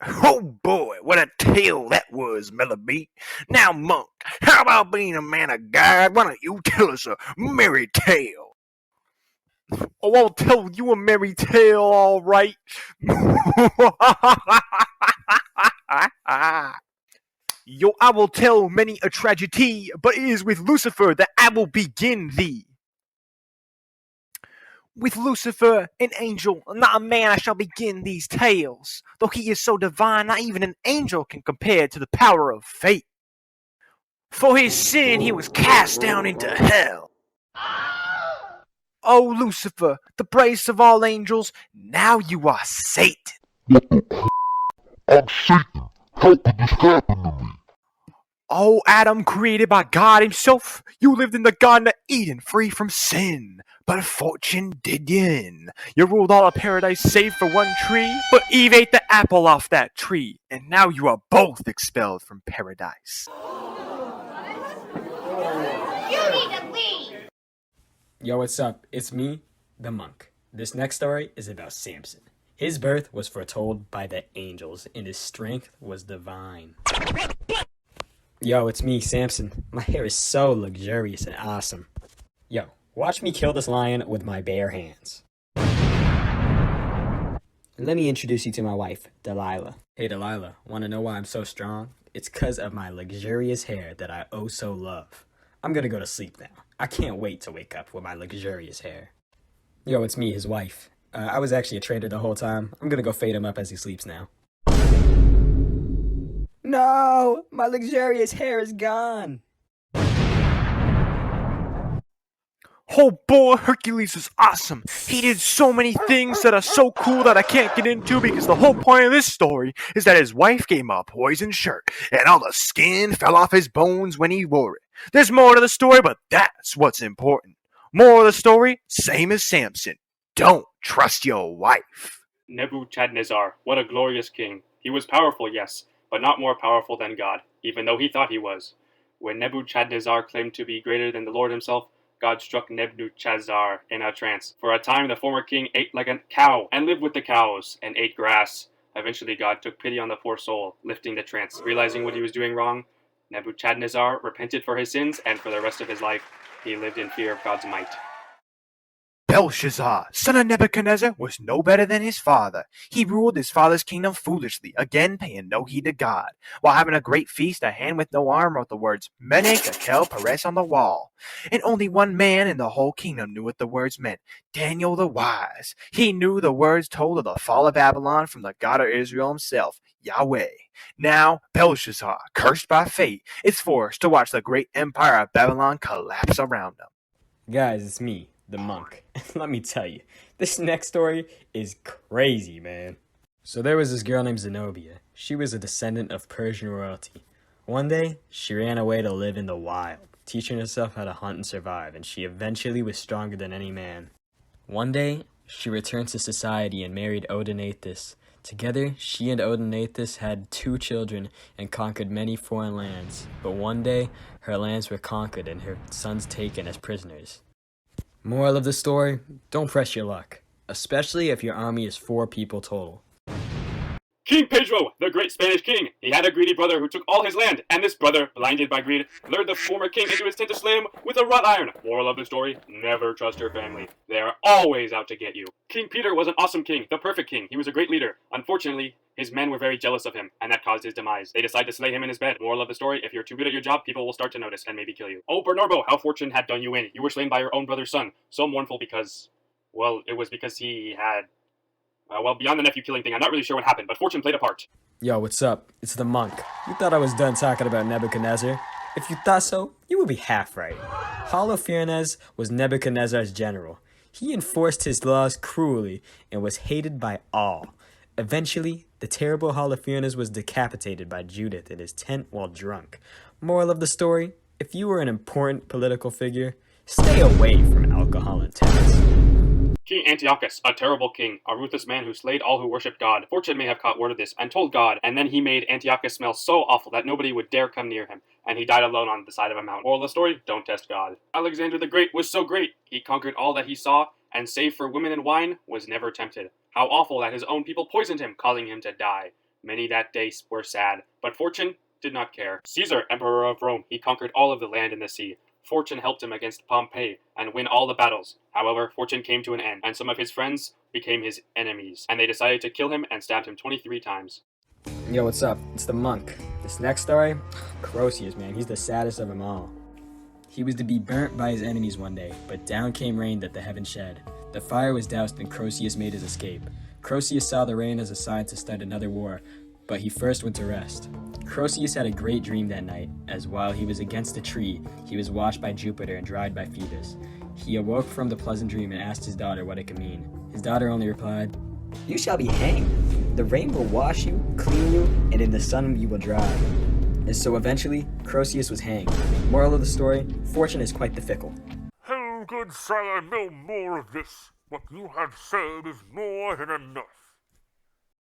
Oh boy, what a tale that was, Melody. Now, Monk, how about being a man of God? Why don't you tell us a merry tale? Oh, I'll tell you a merry tale, all right. Yo, I will tell many a tragedy, but it is with Lucifer that I will begin thee. With Lucifer, an angel, not a man, I shall begin these tales. Though he is so divine, not even an angel can compare to the power of fate. For his sin, he was cast down into hell. O Lucifer, the bravest of all angels, now you are Satan. What the I'm Satan. How could this happen to me? O Adam, created by God himself, you lived in the Garden of Eden, free from sin. But fortune did you in. You ruled all of paradise save for one tree, but Eve ate the apple off that tree, and now you are both expelled from paradise. You need to leave! Yo, what's up? It's me, the monk. This next story is about Samson. His birth was foretold by the angels, and his strength was divine. Yo, it's me, Samson. My hair is so luxurious and awesome. Yo, watch me kill this lion with my bare hands. Let me introduce you to my wife, Delilah. Hey, Delilah, want to know why I'm so strong? It's 'cause of my luxurious hair that I oh so love. I'm gonna go to sleep now. I can't wait to wake up with my luxurious hair. Yo, it's me, his wife. I was actually a traitor the whole time. I'm gonna go fade him up as he sleeps now. No! My luxurious hair is gone! Oh boy, Hercules is awesome. He did so many things that are so cool that I can't get into because the whole point of this story is that his wife gave him a poison shirt and all the skin fell off his bones when he wore it. There's more to the story, but that's what's important. More of the story, same as Samson. Don't trust your wife. Nebuchadnezzar, what a glorious king. He was powerful, yes, but not more powerful than God, even though he thought he was. When Nebuchadnezzar claimed to be greater than the Lord himself, God struck Nebuchadnezzar in a trance. For a time, the former king ate like a cow and lived with the cows and ate grass. Eventually, God took pity on the poor soul, lifting the trance. Realizing what he was doing wrong, Nebuchadnezzar repented for his sins, and for the rest of his life, he lived in fear of God's might. Belshazzar, son of Nebuchadnezzar, was no better than his father. He ruled his father's kingdom foolishly, again paying no heed to God. While having a great feast, a hand with no arm wrote the words Mene Tekel Peres on the wall. And only one man in the whole kingdom knew what the words meant, Daniel the wise. He knew the words told of the fall of Babylon from the God of Israel himself, Yahweh. Now, Belshazzar, cursed by fate, is forced to watch the great empire of Babylon collapse around him. Guys, it's me, the monk. Let me tell you, this next story is crazy, man. So there was this girl named Zenobia. She was a descendant of Persian royalty. One day, she ran away to live in the wild, teaching herself how to hunt and survive, and she eventually was stronger than any man. One day, she returned to society and married Odaenathus. Together, she and Odaenathus had 2 children and conquered many foreign lands. But one day, her lands were conquered and her sons taken as prisoners. Moral of the story, don't press your luck, especially if your army is 4 people total. King Pedro, the great Spanish king. He had a greedy brother who took all his land, and this brother, blinded by greed, lured the former king into his tent to slay him with a wrought iron. Moral of the story, never trust your family. They are always out to get you. King Peter was an awesome king, the perfect king. He was a great leader. Unfortunately, his men were very jealous of him, and that caused his demise. They decided to slay him in his bed. Moral of the story, if you're too good at your job, people will start to notice and maybe kill you. Oh, Bernardo, how fortune had done you in. You were slain by your own brother's son. So mournful because, well, it was because he had... beyond the nephew killing thing, I'm not really sure what happened, but fortune played a part. Yo, what's up? It's the monk. You thought I was done talking about Nebuchadnezzar? If you thought so, you would be half right. Holofernes was Nebuchadnezzar's general. He enforced his laws cruelly and was hated by all. Eventually, the terrible Holofernes was decapitated by Judith in his tent while drunk. Moral of the story, if you were an important political figure, stay away from alcohol and tents. King Antiochus, a terrible king, a ruthless man who slayed all who worshipped God. Fortune may have caught word of this and told God, and then he made Antiochus smell so awful that nobody would dare come near him, and he died alone on the side of a mountain. Moral of the story, don't test God. Alexander the Great was so great, he conquered all that he saw, and save for women and wine, was never tempted. How awful that his own people poisoned him, causing him to die. Many that day were sad, but Fortune did not care. Caesar, Emperor of Rome, he conquered all of the land and the sea. Fortune helped him against Pompey and win all the battles. However, Fortune came to an end, and some of his friends became his enemies, and they decided to kill him and stabbed him 23 times. Yo, what's up? It's the monk. This next story, Croesus, man, he's the saddest of them all. He was to be burnt by his enemies one day, but down came rain that the heavens shed. The fire was doused and Croesus made his escape. Croesus saw the rain as a sign to start another war, but he first went to rest. Croesus had a great dream that night, as while he was against a tree, he was washed by Jupiter and dried by Phoebus. He awoke from the pleasant dream and asked his daughter what it could mean. His daughter only replied, "You shall be hanged. The rain will wash you, clean you, and in the sun you will dry." And so eventually, Croesus was hanged. Moral of the story, fortune is quite the fickle. Oh, good sire, no more of this. What you have said is more than enough.